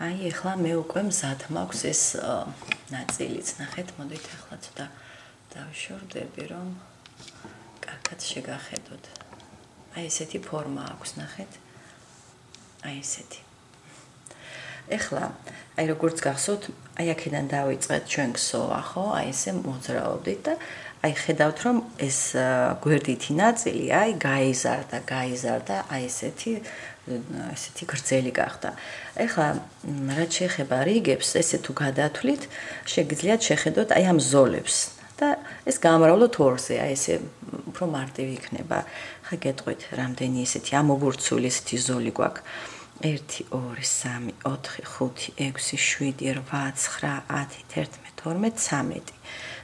აი ეხლა მე უკვე მზად მაქვს ეს ნაწილიც, ნახეთ, მოდით ახლა ცოტა დავშორდები, რომ კარგად შეგახედოთ. აი ესეთი ფორმა აქვს, ნახეთ. აი ესეთი. ეხლა, აი როგორც გახსოვთ, აი აქედან დავიწყეთ ჩვენ ქსოვა, ხო? აი ესე მოძრაობდით და აი ხედავთ, რომ ეს გვერდითი ნაწილი აი გაიზარდა, აი ესეთი გრძელი გახდა. ეხლა რაც შეეხება რიგებს, ესე თუ გადათვლით, შეგიძლიათ შეხედოთ აი ამ ზოლებს და ეს გამრავლოთ ორზე, აი ესე უფრო მარტივი იქნება. ხა გეტყვით, რამდენი ესეთი ამობურცული ესეთი ზოლი გვაქვს. 1 2 3 4 5 6 7 8 9 10 11 12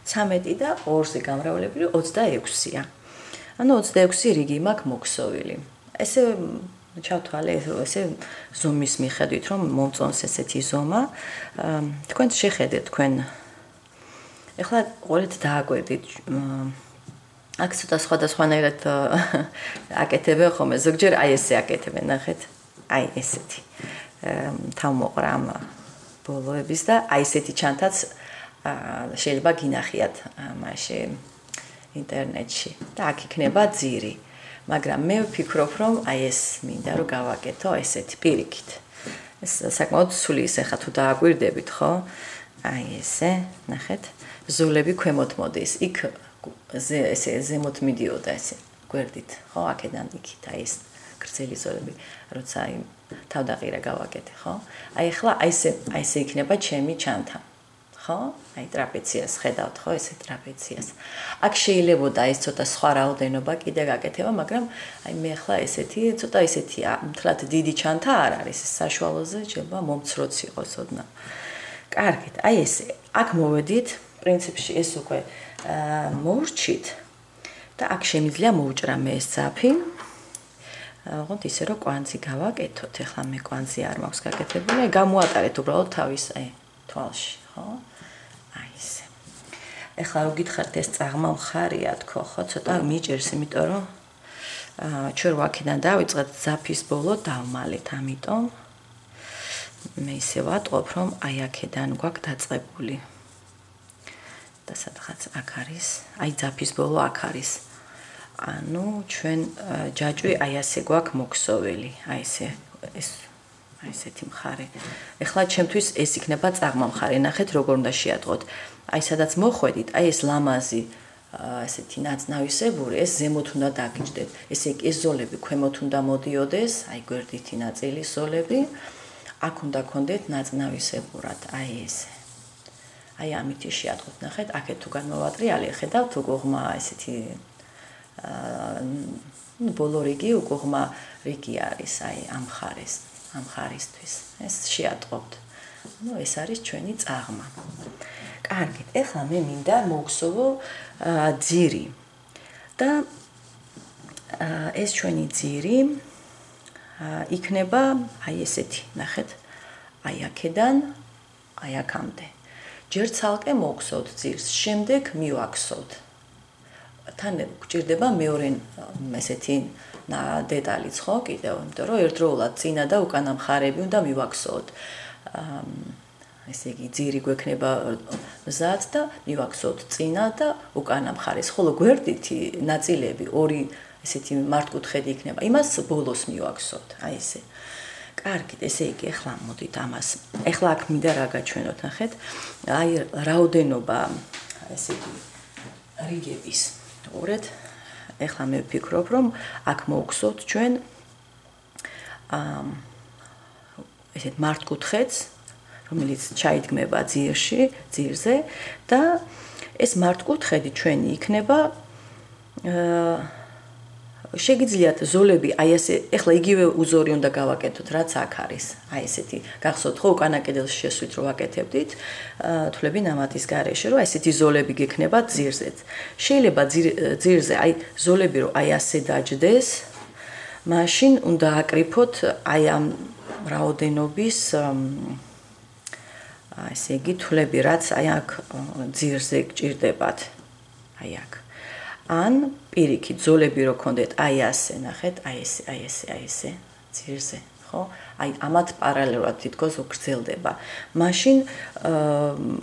13 და 2-ზე გამრავლებული 26-ია. ანუ 26 რიგი მაქვს მოქსოვილი. ესე ჩავთვალე ესე ზომის მიხედვით, რომ მომწონს ესეთი ზომა. თქვენ შეხედეთ თქვენ. ეხლა ყოლეთ დააკვირდით. აქ ცოტა სხვადასხვანაირად აკეთებენ ხოლმე. ზოგჯერ აი ესე აკეთებენ, ნახეთ. აი ესეთი. თავმოყრა ამ ბოლოების და აი ესეთი ჩანთაც შეიძლება გინახიათ მაშე ინტერნეტში და აქ იქნება ძირი. მაგრამ მე ვფიქრობ, რომ აი ეს მინდა რომ გავაკეთო ესეთი პირიქით. ეს საკმაოდ სული ისე ხა თუ დააკვირდებით, ხო? აი ესე, ნახეთ, ზოლები ქვემოთ მოდის. იქ ესე ზემოთ მიდიოდა ესე გვერდით, ხო? აქედან იქით აი ეს გრძელი ზოლები, როცა აი თავდაყირა გავაკეთე, ხო? აი ახლა აი ესე იქნება ჩემი ჩანთა. ხო? აი ტრაპეციას ხედავთ, ხო, ესე ტრაპეციას. აქ შეიძლებოდა ეს ცოტა სხვა რაოდენობა კიდე გაკეთება, მაგრამ აი მე ახლა ესეთი, ცოტა ესეთია, მთლად დიდი ჩანთა არ არის, საშუალოზე შეიძლება მომცროც იყოს ოდნავ. კარგით, აი ესე. აქ მოვედით, პრინციპში ეს უკვე მოვრჩით და აქ შემიძლია მოვჭრა მე ეს ძაფი. ოღონდ ისე რომ კვანძი გავაკეთოთ, ახლა მე კვანძი არ მაქვს გაკეთებული, გამოატარეთ უბრალოდ თავის აი თვალში, ხო? აი ესე. ეხლა რო გითხართ ეს წაღმა მხარია თქო, ხო, ცოტა მიჭერს, იმიტომ რომ ჩვენ ვაქედან დავიწყეთ ძაფის ბოლო დავმალეთ, ამიტომ მე ისე ვატყობ, რომ აი აქედან გვაქვს დაწყებული. და სადღაც აქ არის, აი ძაფის ბოლო აქ არის. ანუ ჩვენ ჯაჭვი აი ასე გვაქვს მოქსოვილი, აი ესე ეს აი ესეთი მხარე. ეხლა ჩემთვის ეს იქნება წაღმა მხარე. ნახეთ როგორ უნდა შეატყოთ. აი სადაც მოხვედით, აი ეს ლამაზი ესეთი ნაცნავისებური, ეს ზემოთ უნდა დაგიჯდეთ. ესე იგი ეს ზოლები ქვემოთ უნდა მოდიოდეს, აი გვერდითი ნაწილი ზოლები. აქ უნდა გქონდეთ ნაცნავისებურად, აი ესე. აი ამითი შეატყოთ, ნახეთ, აქეთ თუ განმოვატრიალე, ხედავთ უგუღმა ესეთი ბოლო რიგი უგუღმა რიგი არის, აი ამ მხარისთვის. ეს შეატყობთ. ნუ ეს არის ჩვენი წაღმა. კარგით, ეხლა მე მინდა მოვხსოვო ძირი. და ეს ჩვენი ძირი იქნება აი ესეთი, ნახეთ. აი აქედან, აი აქამდე. ჯერ ცალკე მოვხსოვთ ძირს, შემდეგ მივაქსოვთ. თან გვჭირდება მეორე ესეთი დეტალიც, ხო, კიდევ, იმიტომ რომ ერთდროულად წინა და უკანა მხარები უნდა მივაქსოვოთ. ესე იგი, ძირი გვექნება მზად და მივაქსოვთ წინა და უკანა მხარეს. ხოლო გვერდითი ნაწილები ორი ესეთი მართკუთხედი იქნება. იმას ბოლოს მივაქსოვთ, აი ესე. კარგით, ესე იგი, ახლა მოდით ამას. ახლა აქ მინდა რა გაჩვენოთ, ნახეთ. აი რაოდენობა ესე იგი რიგების. ორეთ, ეხლა მე ვფიქრობ, რომ აქ მოვხსოვთ ჩვენ ესეთ მართკუთხედს, რომელიც ჩაიდგმება ძირზე და ეს მართკუთხედი ჩვენი იქნება შეგიძლიათ ზოლები აი ესე, ეხლა იგივე უზორი უნდა გავაკეთოთ, რაც აქ არის. აი ესეთი, გახსოვთ ხო, უკანა კედელში შესვით რო ვაკეთებდით, თვლები ნამატის გარეშე, რომ ესეთი ზოლები გექნება ძირზეც. შეიძლება ძირზე აი ზოლები რო აი ასე დაჯდეს, მაშინ უნდა აკრიფოთ აი ამ რაოდენობის ესე იგი თვლები, რაც აი აქ ძირზე გჭირდებათ. აი აქ. ან პირიქით ზოლები რო გქონდეთ აი ასე, ნახეთ, აი ესე, ძირზე, ხო? აი ამათ პარალელურად თითქოს გრძელდება. მაშინ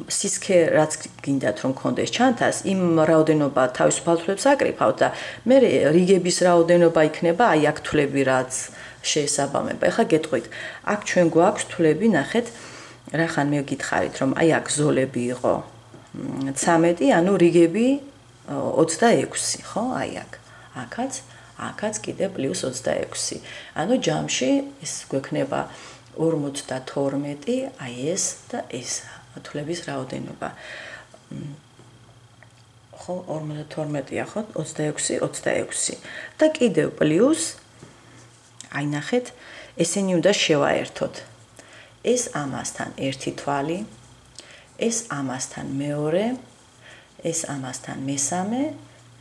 სისქე რაც გინდათ რომ კონდეს ჩანთას, იმ რაოდენობა თავისუფალ თვლებს აკრიფავთ და მე რიგების რაოდენობა იქნება აი აქ თვლები რაც შეესაბამება. ეხლა გეტყვით, აქ ჩვენ გვაქვს თვლები, ნახეთ, რახან მე გითხარით რომ აი აქ ზოლები იყო 13, ანუ რიგები 26, ხო? აი აქ. აქაც კიდე პლუს 26. ანუ ჯამში ეს გვექნება 52, აი ეს და ეს თვლების რაოდენობა. ხო, 52-ია, ხო? 26. და კიდევ პლუს აი ნახეთ, ესენი უნდა შევაერთოთ. ეს ამასთან ერთი თვალი, ეს ამასთან მეორე, ეს ამასთან მესამე,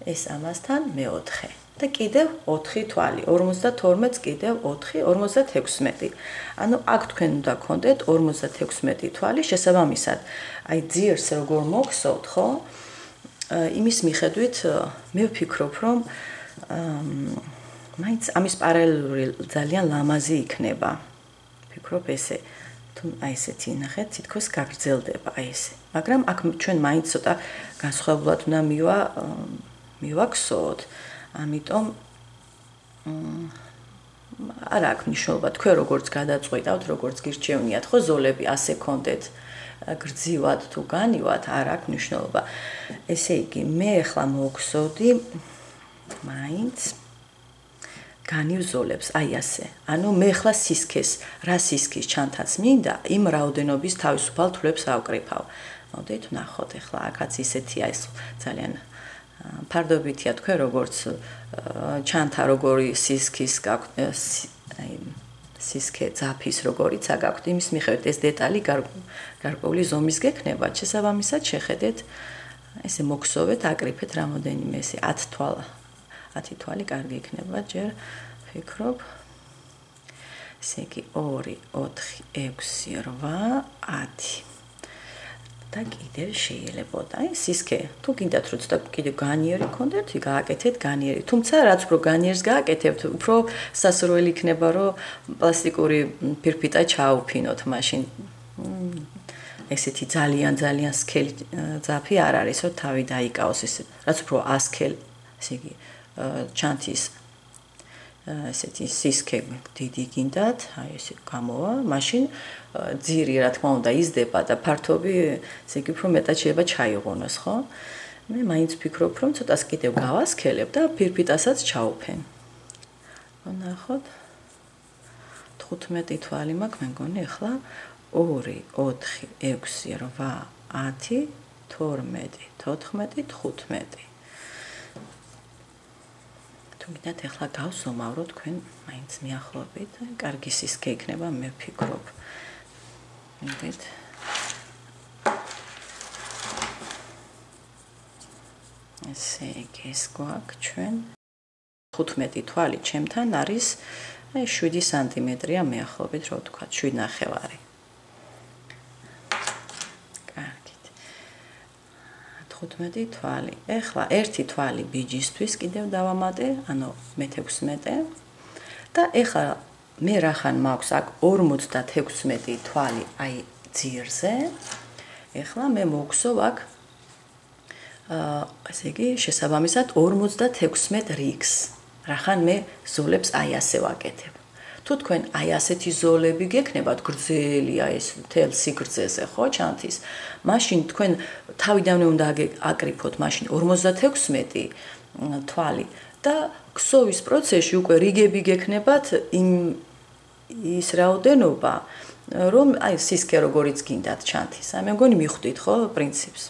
ეს ამასთან მეოთხე. და კიდევ 4 თვალი, 52-ს კიდევ 4, 56. ანუ აქ თქვენ უნდა გქონდეთ 56 თვალი შესაბამისად. აი ძიერს როგორ მოგხსოვთ, ხო? იმის მიხედვით მე ვფიქრობ, რომ მაინც ამის პარალელური ძალიან ლამაზი იქნება. ვფიქრობ ესე, თუ აი ესეთი ნახეთ, თითქოს გაგრძელდება აი ესე. მაგრამ აქ ჩვენ მაინც ცოტა განსხვავებულად უნდა მივაქცოთ. ამიტომ არ აქვს მნიშვნელობა თქვენ როგორც გადაწყვეტავთ, როგორც გირჩევნიათ, ხო ზოლები ასე კონდეთ გრძივად თუ განივად, არ აქვს მნიშვნელობა. ესე იგი, მე ახლა მოვხსოვდი მაინც განივ ზოლებს, აი ასე. ანუ მე ახლა სისქეს, რა სისქის ჩანთაც მინდა, იმ რაოდენობის თავისუფალ თვლებს ავკრიფავ. მოდით ვნახოთ ახლა, აქაც ისეთია ეს ძალიან ფარდობითია თქვენ როგორც ჩანთა როგორი სისქის გაქვთ აი სისქე ძაფის როგორიც აგაქვთ იმის მიხედვით ეს დეტალი გარკვეული ზომის გექნება შესაბამისად შეხედეთ ესე მოგხსოვეთ აკრიფეთ რამოდენიმე ესე 10 თვალი კარგი იქნება ჯერ ფიქრობ ესე იგი 2 4 6 8 10 და კიდევ შეიძლებოდა აი სისქე თუ გინდათ რომ ცოტა კიდევ განიერი გქონდეთ გააკეთეთ განიერი თუმცა რაც უფრო განიერს გააკეთებთ უფრო სასურველი იქნება რომ პლასტიკური ფირფიტა ჩაუფინოთ მაშინ ესეთი ძალიან სქელი ძაფი არ არის რომ თავი დაიკავოს ესე რაც უფრო ასქელ ესე იგი ჩანთის ესეთი სისქე დიდი გინდათ აი ესე გამოვა მაშინ ძირი რა თქმა უნდა იზრდება და ფართობი ესე იგი უფრო მეტად შეიძლება ჩაიღონოს ხო მე მაინც ვფიქრობ რომ ცოტას კიდევ გავასქელებ და ფირფიტასაც ჩაუფენ ნახოთ 15 თვალი მაქვს მე მგონი ახლა 2 4 6 8 10 12 14 15 თუმცა ახლა გავსომავრო თქვენ მაინც მიახლოებით კარგი სისქე იქნება მე ვფიქრობ მოდით ესე იგი ეს გვაქვს ჩვენ 15 თვალი ჩემთან არის 7 სანტიმეტრია მეახლობით რო ვთქვა 7.5 15 თვალი. ეხლა ერთი თვალი ბიჯისთვის კიდევ დავამატე, ანუ მე-16 და ეხლა მე რახან მაქვს აქ 56 თვალი აი ძირზე. ეხლა მე მოვხსოვ აქ ესე იგი შესაბამისად 56 რიგს. რახან მე ზოლებს აი ასე ვაკეთებ. თუ თქვენ აი ასეთი ზოლები გექნებათ გრძელია ეს თელ სიგრძეზე ხო ჩანთის მაშინ თქვენ თავიდანვე უნდა აკრიფოთ მაშინ 56 თვალი და ქსოვის პროცესში უკვე რიგები გექნებათ ის რაოდენობა რომ აი სისქე როგორიც გინდათ ჩანთის აი მე მგონი მიხვდით ხო პრინციპს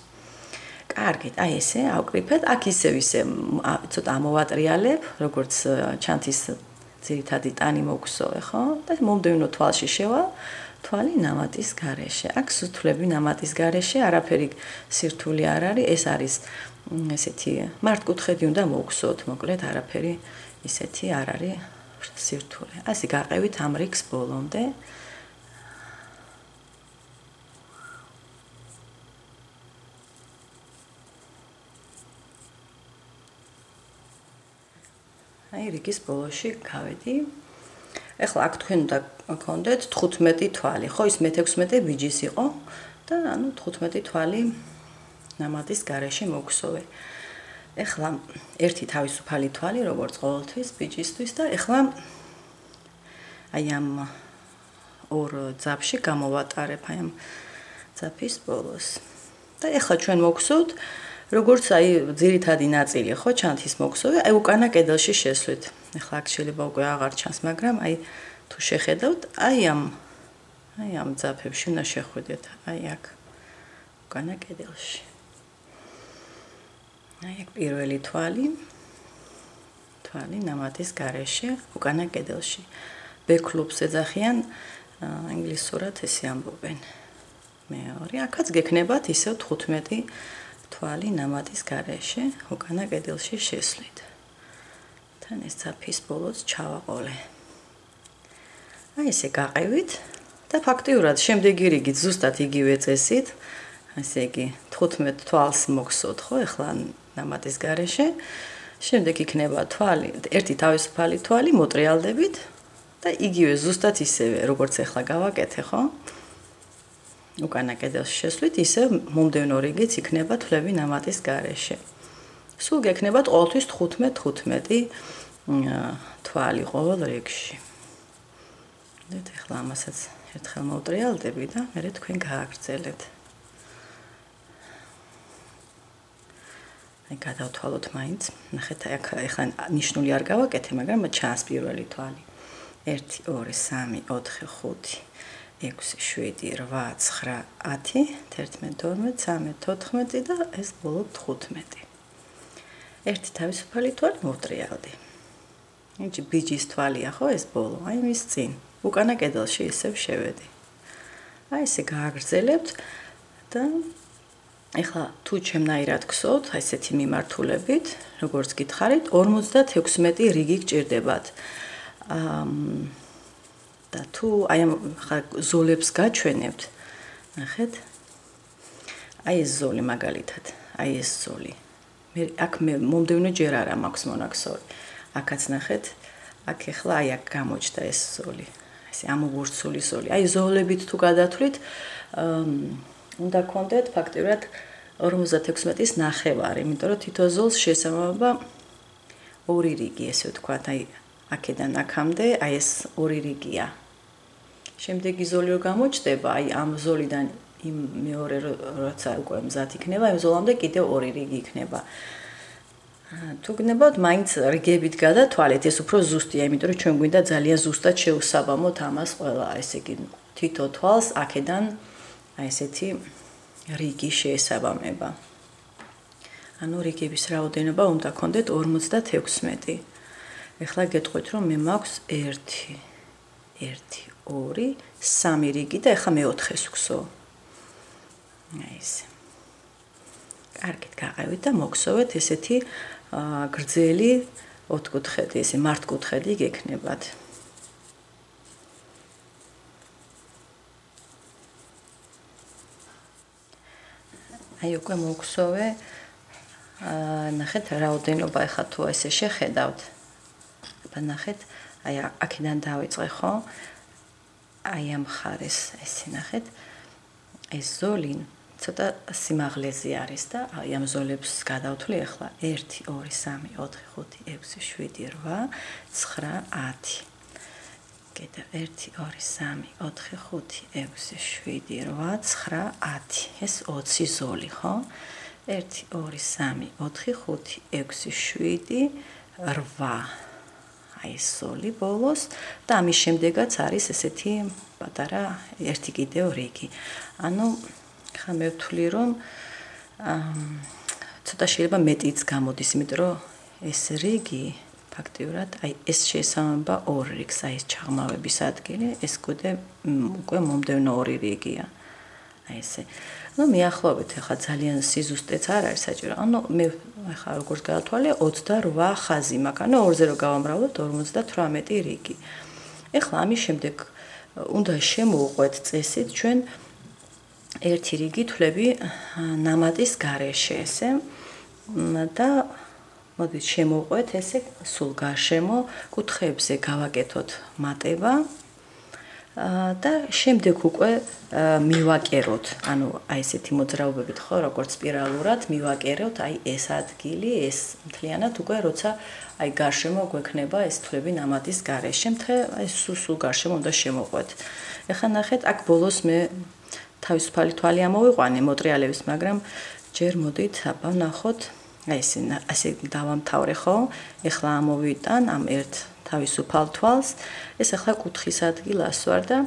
კარგით აი ესე ავკრიფეთ აქ ისევ ცოტა ამოვატრიალებ როგორც ჩანთის ძირითადი ტანი მოგხსოვე ხო და მომდევნო თვალში შევა თვალი ნამატის გარეშე აქ სუთლები ნამატის გარეშე არაფერი სირთული არ არის ეს არის ესეთი მართკუთხედი უნდა მოგხსოვოთ მოკლედ არაფერი ისეთი არ არის სირთული ასე გაყევით ამ რიგს ბოლომდე აი რიგის ბოლოში გავედი. ეხლა აქ თქვენ უნდა გქონდეთ 15 თვალი, ხო, ის მე-16 ბიჯის იყო და ანუ 15 თვალი ნამატის გარეშე მოგსოვე. ეხლა ერთი თავისუფალი თვალი, როგორც ყოველთვის ბიჯისთვის და ეხლა აი ამ ორ ძაფში გამოვატარებ აი ამ ძაფის ბოლოს. და ეხლა ჩვენ მოგსოვთ, როგორც აი ძირითადი ნაწილი, ხო, ჩანთის მოგსოვე, აი უკანა კედელში შესვლით. ეხლა აქ შეიძლება უკვე აღარ ჩანს, მაგრამ აი თუ შეხედავთ, აი ამ ძაფებში უნდა შეხვიდეთ, აი აქ უკანა კედელში. აი აქ პირველი თვალი ნამატის გარეშე, უკანა კედელში. ბექლუბს ეძახიან ინგლისურად ესე ამბობენ. მეორე, აქაც გექნებათ ისევ 15 თვალი ნამატის გარეშე, უკანა კედელში შესვლით. თან ეს ძაფის ბოლოს ჩავაყოლე. აი ესე გაყევით და ფაქტიურად შემდეგი რიგით ზუსტად იგივე წესით, ასე იგი 15 თვალს მოგსოთ, ხო, ეხლა ნამატის გარეშე. შემდეგ იქნება თვალი, ერთი თავისუფალი თვალი მოტრიალდებით და იგივე ზუსტად ისევე, როგორც ეხლა გავაკეთე, ხო? უკანა კედელში შესვლით, ისე მომდევნო რიგიც იქნება თვლები ნამატის გარეშე. სულ გექნებათ ყოველთვის 15 თვალი ყოველ რიგში. დეთ ეხლა ამასაც ერთხელ მოვტრიალდები და მერე თქვენ გააგრძელებთ. აი გადავთვალოთ მაინც. ნახეთ, აქ ეხლა ნიშნული არ გავაკეთე, მაგრამ ჩანს პირველი თვალი. 1 2 3 4 5 6 7 8 9 10 11 12 13 14 და ეს ბოლო 15. ერთი თავისუფალი თვალი მოვტრიალდი. ინჩი ბიჯის თვალია, ხო, ეს ბოლო, აი მის წინ. უკანა კედელში ისევ შევედი. აი ესე გააგრძელებთ და ეხლა თუ ჩემნაირად გსოვთ, აი ესეთი მიმართულებით, როგორც გითხარით, 56 რიგი გჭირდებათ. და თუ აი ამ ზოლებს გაჩვენებთ, ნახეთ. აი ეს ზოლი მაგალითად, აი ეს ზოლი. აქ მომდევნო ჯერ არ მაქვს მონაქსორი. აქაც ნახეთ, აქ ეხლა აი აქ გამოჩნდა ეს ზოლი. ესე ამოვურცული ზოლი. აი ზოლებით თუ გადათვლით, უნდა გქონდეთ ფაქტიურად 56-ის ნახევარი, იმიტომ რომ თითო ზოლს შესაბამება ორი რიგი, ესე ვთქვათ, აი აქედან აქამდე, აი ეს ორი რიგია. შემდეგი ზოლი რო გამოჩნდება, აი ამ ზოლიდან იმ მეორე როცა უკვე მზად იქნება, იმ ზოლამდე კიდევ ორი რიგი იქნება. თუ გნებავთ, მაინც რიგებით გადათვალეთ, ეს უფრო ზუსტია, იმიტომ რომ ჩვენ გვინდა ძალიან ზუსტად შევსაბამოთ ამას ყველა, ესე იგი თითო თვალს აქედან აი ესეთი რიგი შეესაბამება. ანუ რიგების რაოდენობა უნდა გქონდეთ 56. ეხლა გეტყვით, რომ მე მაქვს 1 2 3 რიგი და ეხლა მე-4-ს ვგსო. აი ესე. კარგით გაყევით და მოგსოვეთ ესეთი გრძელი ოთხკუთხედი, ესე მართკუთხედი გექნებათ. აი უკვე მოგსოვე, ნახეთ რაოდენობა ეხლა თუ ესე შეხედავთ. აბა ნახეთ, აი აქედან დავიწყე, ხო? აი ამ ხარეს ესე ნახეთ. ეს ზოლი ცოტა სიმაღლეზე არის და აი ამ ზოლებს გადავთვლი ახლა 1 2 3 4 5 6 7 8 9 10. კიდევ 1 2 3 4 5 6 7 8 9 10. ეს 20 ზოლი, ხო? 1 2 3 4 5 6 7 8. აი ეს ზოლი ბოლოს და ამის შემდეგაც არის ესეთი პატარა ერთი კიდევ რიგი. ანუ ხა მე ვთვლი რომ ცოტა შეიძლება მეტიც გამოდის, იმიტომ რომ ეს რიგი ფაქტიურად აი ეს შეესაბამება ორ რიგს, აი ეს ჩაღმავების ადგილი, ეს უკვე მომდევნო ორი რიგია. აი ესე. Ну მიახლოვეთ, ახლა ძალიან სიზუსტეც არ არის საჭირო. ანუ მე ახლა როგორც გავთვალე 28 ხაზი მაქვს, ანუ 2-ზე რო გავამრავლოთ 58 რიგი. ახლა ამის შემდეგ უნდა შემოვყვეთ წესით ჩვენ ერთი რიგი თვლები ნამატის გარეშე, ესე. და მოდით შემოვყვეთ ესე სულ გარშემო კუთხეებზე გავაკეთოთ მატება. და შემდეგ უკვე მივაკეროთ, ანუ აი ესეთი მოძრაობებით ხო, როგორც სპირალურად მივაკეროთ აი ეს ადგილი, ეს მთლიანად უკვე როცა აი გარშემო გვექნება ეს თვლები ნამატის გარეშე, აი სულ გარშემო უნდა შემოყვეთ. ეხლა ნახეთ, აქ ბოლოს მე თავისუფალი თვალი ამოვიყვანე მოტრიალების, მაგრამ ჯერ მოდით აბა ვნახოთ, აი ესე დავამთავრე ხო? ეხლა ამოვიტან ამ ერთ თავისუფალ თვალს, ეს ახლა კუთხის ადგილას ვარ და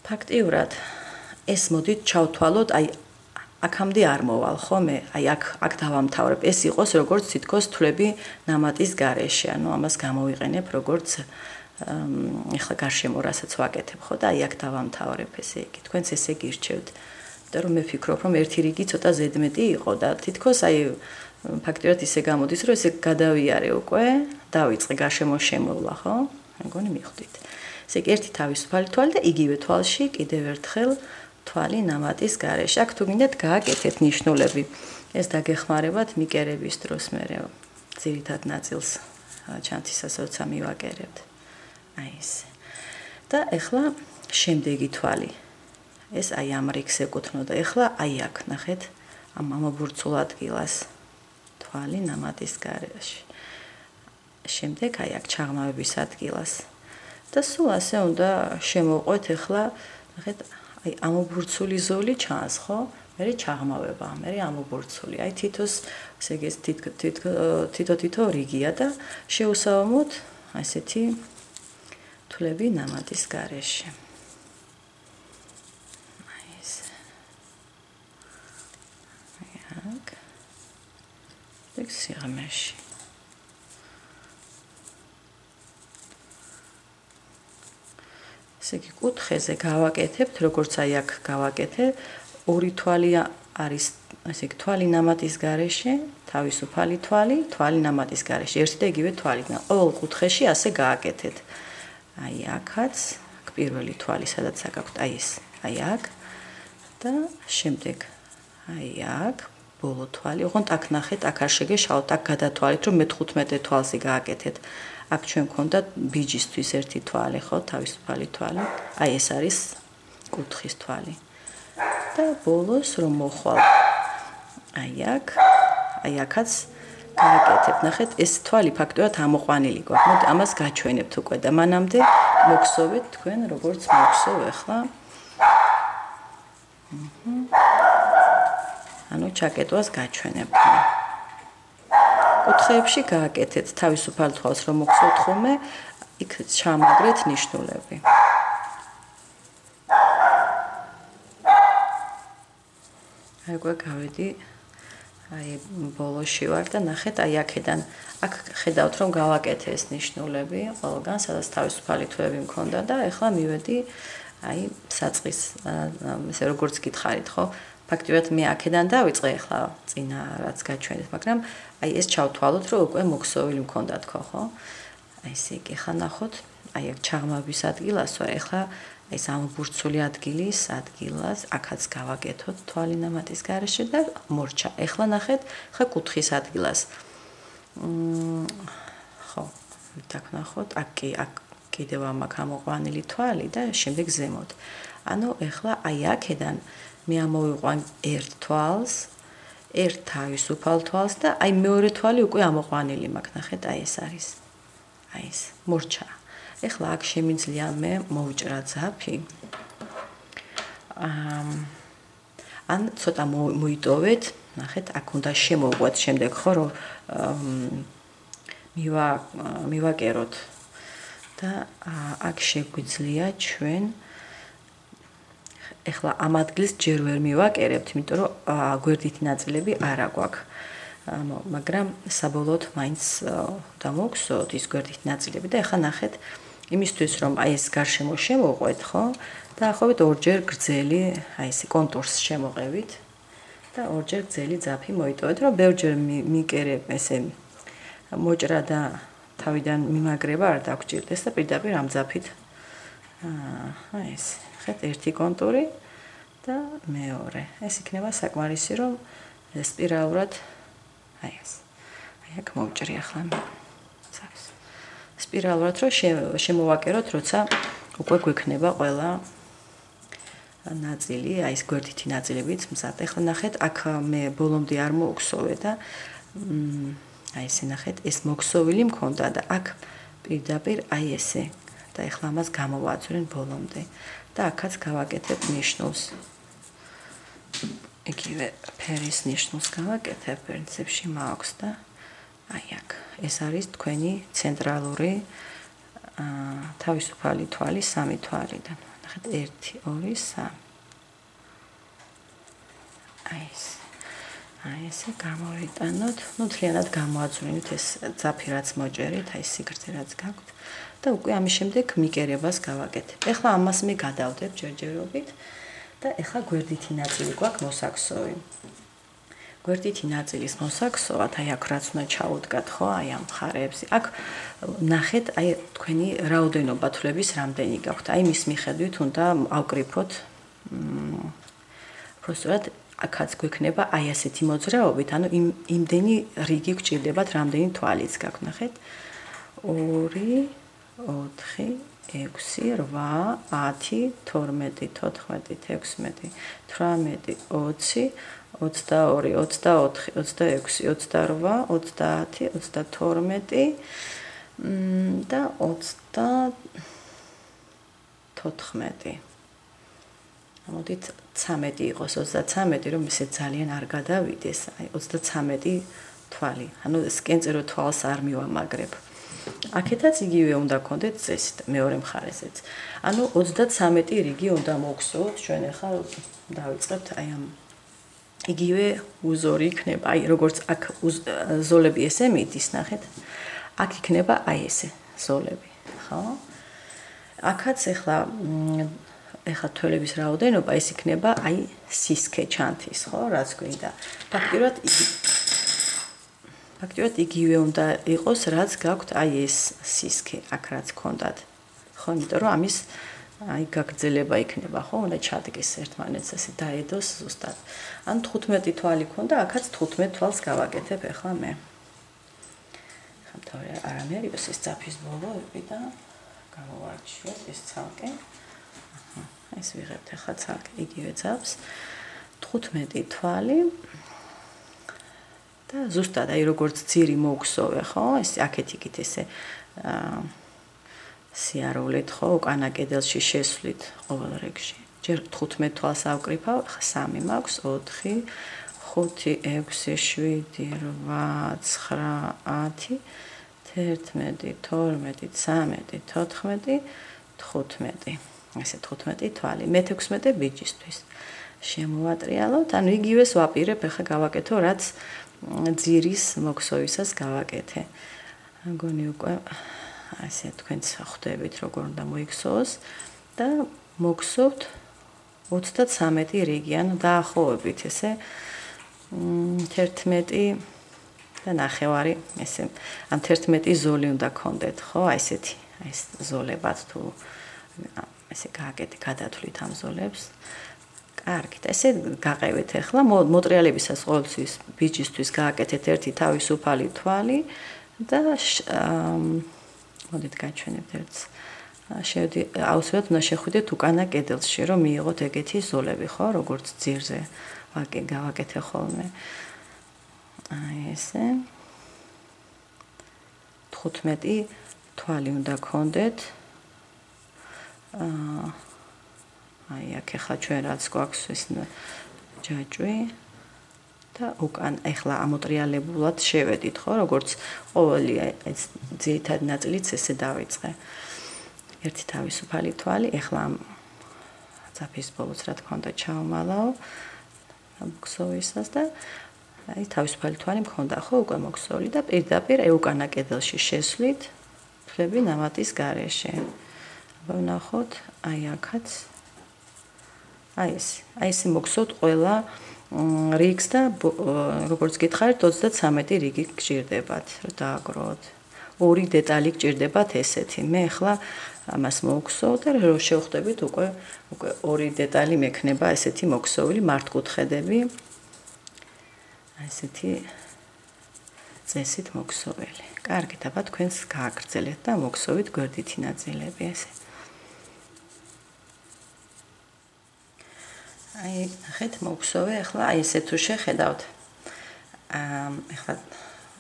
ფაქტიურად ეს მოდით ჩავთვალოთ, აი აქამდე არ მოვალ ხო მე, აი აქ დავამთავრებ. ეს იყოს როგორც თითქოს თვლები ნამატის გარეშე, ანუ ამას გამოვიყენებ როგორც ეხლა გარშემო რასაც ვაკეთებ ხო და აი აქ დავამთავრებ, ესე იგი თქვენც ესე გირჩევთ. იმიტომ რომ მე ფიქრობ რომ ერთი რიგი ცოტა ზედმეტი იყო და თითქოს აი ფაქტიურად ისე გამოდის რომ ესე გადავიარე უკვე, დავიწყე გარშემო შემოვლა ხო? მეგონი მიხვდით. ესე იგი ერთი თავისუფალი თვალი და იგივე თვალში კიდევ ერთხელ თვალი ნამატის გარეშე. აქ თუ გინდათ გააკეთეთ ნიშნულები. ეს დაგეხმარებათ მიკერების დროს მერე ძირითად ნაწილს ჩანთისას როცა მივაკერებთ. აი ესე. და ეხლა შემდეგი თვალი. ეს აი ამ რიგს ეკუთვნოდა. ეხლა აი აქ ნახეთ ამ ამობურცულ ადგილას თვალი ნამატის გარეშე. შემდეგ აი აქ ჩაღრმავების ადგილას. და სულ ასე უნდა შემოვყვეთ ეხლა ნახეთ აი ამობურცული ზოლი ჩანს ხო? მერე ჩაღრმავება, მერე ამობურცული. აი თითოს ესე იგი თითო რიგია და შეუსაბამოთ ასეთი თვლები ნამატის გარეშე. აი ეს. აქ. ეგ სიღრმეში. ესე იგი კუთხეზე გავაკეთებთ, როგორც აი აქ გავაკეთე, ორი თვალი არის, ესე იგი თვალი ნამატის გარეშე, თავისუფალი თვალი, თვალი ნამატის გარეშე, ერთი და იგივე თვალი. ყოველ კუთხეში ასე გააკეთეთ. აი აქაც, აქ პირველი თვალი, სადაც აქვს, აი ეს, აი აქ და შემდეგ აი აქ ბოლო თვალი. ოღონდ აქ ნახეთ, აქ არ შეგეშალოთ, აქ გადათვალეთ, რომ მე-15 თვალზე გააკეთეთ. აქ ჩვენ გქონდათ ბიჯისთვის ერთი თვალი, ხო, თავისუფალი თვალი. აი ეს არის კუთხის თვალი. და ბოლოს რომ მოხვალ აი აქაც გააკეთებ. ნახეთ, ეს თვალი ფაქტობრივად ამოყვანილი გვაქვს. მოდი ამას გაჩვენებთ უკვე და მანამდე მოგსოვეთ თქვენ როგორც მოგსოვ ახლა. ანუ ჩაკეტვას გაჩვენებთ. კუთხეებში გააკეთეთ თავისუფალ თვალს რომ მოგსოვთ ხოლმე, იქ ჩამაგრეთ ნიშნულები. აი უკვე გავედი აი ბოლოში ვარ და ნახეთ აი აქედან აქ ხედავთ რომ გავაკეთე ეს ნიშნულები ყველგან სადაც თავისუფალი თვლები მქონდა და ეხლა მივედი აი საწყის ესე როგორც გითხარით ხო ფაქტობრივად მე აქედან დავიწყე ეხლა წინა რაც გაჩვენეთ მაგრამ აი ეს ჩავთვალოთ რომ უკვე მოქსოვილი მქონდა თქო ხო აი ესე იგი ხა ნახოთ აი აქ ჩაღრმავების ადგილას ვარ ეხლა ეს ამობურცული ადგილას აქაც გავაკეთოთ თვალი ნამატის გარეშე და მორჩა. ეხლა ნახეთ, ხა კუთხის ადგილას. ხო, так ნახოთ, აქ კიდევ ამაკ ამოყვანილი თვალი და შემდეგ ზემოთ. ანუ ეხლა აი აქედან მე ამოვიყვან ერთ თვალს, ერთ თავისუფალ თვალს და აი მეორე თვალი უკვე ამოყვანილი მაქვს, ნახეთ, აი ეს არის. აი ეს, მორჩა. ეხლა აქ შემიძლია მე მოვჭრა ძაფი. ან ცოტა მოიტოვეთ, ნახეთ, აქ უნდა შემოვყვეთ შემდეგ ხო რომ მივაკეროთ და აქ შეგვიძლია ჩვენ ეხლა ამ ადგილს ჯერ ვერ მივაკერებთ, იმიტომ რომ გვერდითი ნაწილები არ აგვაქვს. მაგრამ საბოლოოდ მაინც დამოგსოთ ის გვერდითი ნაწილები და ეხლა ნახეთ იმისთვის რომ აი ეს გარშემო შემოვყვეთ, ხო? და ახობით ორჯერ გრძელი, აი ესე კონტურს შემოყევით და ორჯერ გრძელი ძაფი მოიტოვეთ, რომ ბევრჯერ მიკერებ ესე მოჭრა და თავიდან მიმაგრება არ დაგჭირდეს და პირდაპირ ამ ძაფით აი ეს, ხეთ ერთი კონტური და მეორე. ეს იქნება საკმარისი რომ სპირალურად აი ეს. აი აქ მოვჭრი ახლა მე. სპირალურად რომ შემოვაკეროთ, როცა უკვე გვექნება ყველა ნაწილი, აი ეს გვერდითი ნაწილებიც მზად. ეხლა ნახეთ, აქ მე ბოლომდე არ მოვქსოვე და აი ესე ნახეთ, ეს მოქსოვილი მქონდა და აქ პირდაპირ აი ესე და ეხლა ამას გამოვაძვრენ ბოლომდე და აქაც გავაკეთებ ნიშნულს. იგივე ფერის ნიშნულს გავაკეთებ, პრინციპში მაქვს და აი აქ ეს არის თქვენი ცენტრალური თავისუფალი თვალი 3 თვალიდან. ნახეთ 1 2 3. აი ესე გამოვიტანოთ, მთლიანად გამოაძვრინოთ ეს ძაფი რაც მოჭერით, აი სიგრძე რაც გაქვთ და უკვე ამის შემდეგ მიკერებას გავაკეთებ. ეხლა ამას მე გადავდებ ჯერჯერობით და ეხლა გვერდითი ნაწილი გვაქვს მოსაქსოვი. გვერდითი ნაწილის მოსაქსოვად აი აქ რაც უნდა ჩაუდგათ, ხო, აი ამ მხარეებში. აქ ნახეთ, აი თქვენი რაოდენობა თვლების რამდენი გაქვთ. აი მის მიხედვით უნდა ავკრიფოთ უბრალოდ აქაც გვექნება აი ასეთი მოძრაობით, ანუ იმდენი რიგი გჭირდებათ, რამდენი თვალიც გაქვთ, ნახეთ. 2 4 6 8 10 12 14 16 18 20 22 24 26 28 30 32 და 34. მოდით 13 იყოს 33, რომ ისე ძალიან არ გადავიდეს, აი 33 თვალი. ანუ სკენწერო თვალს არ მივამაგრებ. აქეთაც იგივე უნდა გქონდეთ წესით, მეორე მხარესაც. ანუ 33 რიგი უნდა მოვხსოვოთ, ჩვენ ახლა დავიწყებთ აი ამ იგივე უზორი იქნება, აი როგორც აქ ზოლები ესე მიდის, ნახეთ. აქ იქნება აი ესე ზოლები, ხო? აქაც ეხლა თველების რაოდენობა ეს იქნება აი სისქე ჩანთის, ხო, რაც გვინდა. ფაქტიურად იგივე უნდა იყოს, რაც გაქვთ აი ეს სისქე, აქ რაც გქონდათ. ხო, იმიტომ რომ ამის აი გაგრძელება იქნება, ხო, უნდა ჩადგეს ერთმანეთს ასე დაედოს ზუსტად. ან 15 თვალი ქონდა, აქაც 15 თვალს გავაკეთებ ეხლა მე. ხა თავი არ ამერიოს ეს ძაფის ბოლოები და გამოვარჩიოთ ეს ცალკე. ეს ვიღებთ ახლა ცალკე იგივე ძაფს 15 თვალი და ზუსტად აი როგორც ძირი მოვხსოვე, ხო? ეს აქეთ იქით ესე სიარულით, ხო, უკანა კედელში შესვლით ყოველ რიგში. ჯერ 15 თვალს ავკრიფავ, ახლა 3 მაქვს, 4 5 6 7 8 9 10 11 12 13 14 15 ესე 15 თვალი. მე-16 ბიჭისთვის. შემოვატრიალოთ, ანუ იგივეს ვაპირებ, ახლა გავაკეთო, რაც ძირის მოქსოვისას გავაკეთე. მგონი უკვე ასე თქვენც ხვდებით, როგორ უნდა მოიქცოს და მოქსოვთ 33 რიგი, ანუ დაახლოებით ესე 11 და ნახევარი, ესე ამ 11 ზოლი უნდა გქონდეთ, ხო? აი ესეთი, აი ეს ზოლებად თუ ესე გადათვლით ამ ზოლებს. კარგით, ესე გაყევეთ ახლა მოტრიალებისას ყოველთვის ბიჭისთვის გააკეთეთ ერთი თავისუფალი თვალი და მოდით გაჩვენებთ ერთს. აუცილებლად უნდა შეხვიდეთ უკანა კედელში, რომ მიიღოთ ეგეთი ზოლები, ხო, როგორც ძირზე გავაკეთე ხოლმე. აი ესე 15 თვალი უნდა გქონდეთ. აი აქ ახლა ჩვენ რაც გვაქვს ეს ჯაჭვი და უკან ახლა ამოტრიალებულად შევედით, ხო, როგორც ყოველი ეს ძირითადი ნაწილიც ესე დავიწყე. ერთი თავისუფალი თვალი, ახლა ამ ძაფის ბოლოს რა თქმა უნდა ჩავმალავ მოქსოვისას და აი თავისუფალი თვალი მქონდა, ხო, უკვე მოქსოვილი და პირდაპირ უკანა კედელში შესვლით თვლები ნამატის გარეშე. ვნახოთ, აი აქაც აი ესე მოხსოვთ ყველა რიგს და როგორც გითხარით 33 რიგი გჭირდებათ, რომ დააგროვოთ. 2 დეტალი გჭირდებათ ესეთი. მე ახლა ამას მოვხსოვ და რომ შევხვდებით უკვე 2 დეტალი მექნება ესეთი მოხსოვილი მართკუთხედები. ესეთი წესით მოხსოვილი. კარგით, აბა თქვენს გააგრძელეთ და მოხსოვით გვერდითი ნაწილები ესე. აი, ნახეთ, მოგხსოვე, ახლა აი ესე თუ შეხედავთ. ახლა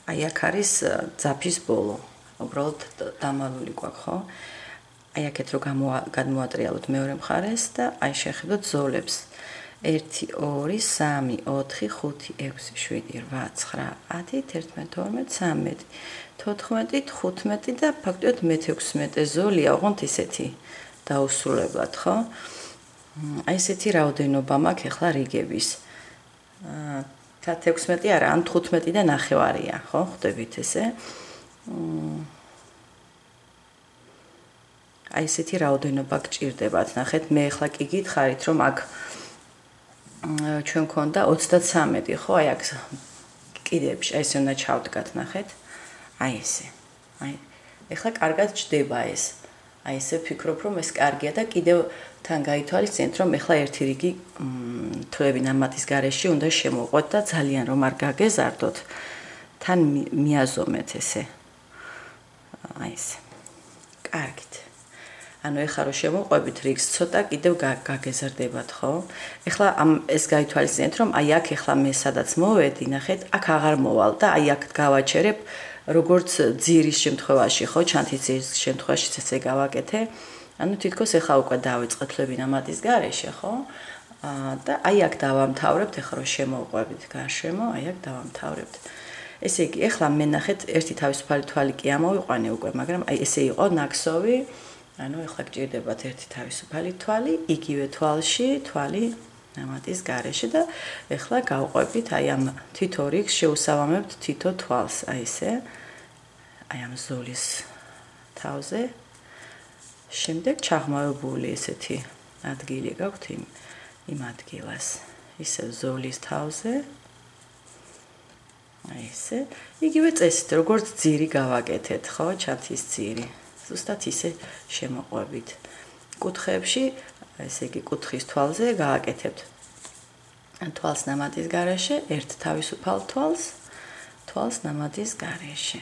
აი აქ არის ძაფის ბოლო. უბრალოდ დამალული გვაქვს, ხო? აი აქეთ რო გადმოატრიალოთ მეორე მხარეს და აი შეხედოთ ზოლებს. 1 2 3 4 5 6 7 8 9 10 11 12 13 14 15 და ფაქტობრივად მე-16 ზოლია, ოღონდ ისეთი დაუსრულებლად, ხო? აი ესეთი რაოდენობა მაქვს ახლა რიგების. 16 არა, ან 15 და 9-არია, ხო? ხვდებით ესე? აი ესეთი რაოდენობა გჭირდებათ. ნახეთ, მე ახლა კი გითხარით, რომ აქ ჩვენ მქონდა 33, ხო? აი აქ კიდეებში, აი ესე უნდა ჩავდგათ, ნახეთ. აი ესე. აი ახლა კარგად ჯდება ეს. აი ესე ვფიქრობ, რომ ეს კარგია და კიდევ თან გაითვალისწინეთ, რომ ახლა ერთი რიგი თვეები ნამატის გარეშე უნდა შემოვყვეთ და ძალიან რომ არ გაგეზარდოთ, თან მიაზომეთ ესე. აი ესე. კარგით. ანუ ეხლა რომ შემოვყვებით რიგს, ცოტა კიდევ გაგეზარდებათ, ხო? ეხლა ეს გაითვალისწინეთ, რომ აი აქ ეხლა მე სადაც მოვედი, ნახეთ, აქ აღარ მოვალ და აი აქ გავაჩერებ, როგორც ძირის შემთხვევაში, ხო, ჩანთის ძირის შემთხვევაში ესე გავაკეთე. ანუ თითქოს ეხლა უკვე დავიწყე თვლები ნამატის გარეშე, ხო? და აი აქ დავამთავრებთ, ეხლა რომ შემოვყვებით გარშემო, აი აქ დავამთავრებთ. ესე იგი, ეხლა მე ნახეთ, ერთი თავისუფალი თვალი კი ამოვიყვანე უკვე, მაგრამ აი ესე იყო ნაკსოვი. ანუ ეხლა გჭირდებათ ერთი თავისუფალი თვალი, იგივე თვალში, თვალი ნამატის გარეშე და ეხლა გავყვებით აი ამ თითო რიგს შეუსავამებთ თითო თვალს, აი ესე. აი ამ ზოლის თავზე. შემდეგ ჩაღმავებული ესეთი ადგილი გაქვთ იმ ადგილას. ისე ზოლის თავზე. აი ესე. იგივე წესით, როგორც ძირი გავაკეთეთ, ხო, ჩანთის ძირი. ზუსტად ისე შემოყვებით. კუთხეებში, ესე იგი კუთხის თვალზე გააკეთებთ. თვალს ნამატის გარეშე, ერთ თავისუფალ თვალს ნამატის გარეშე.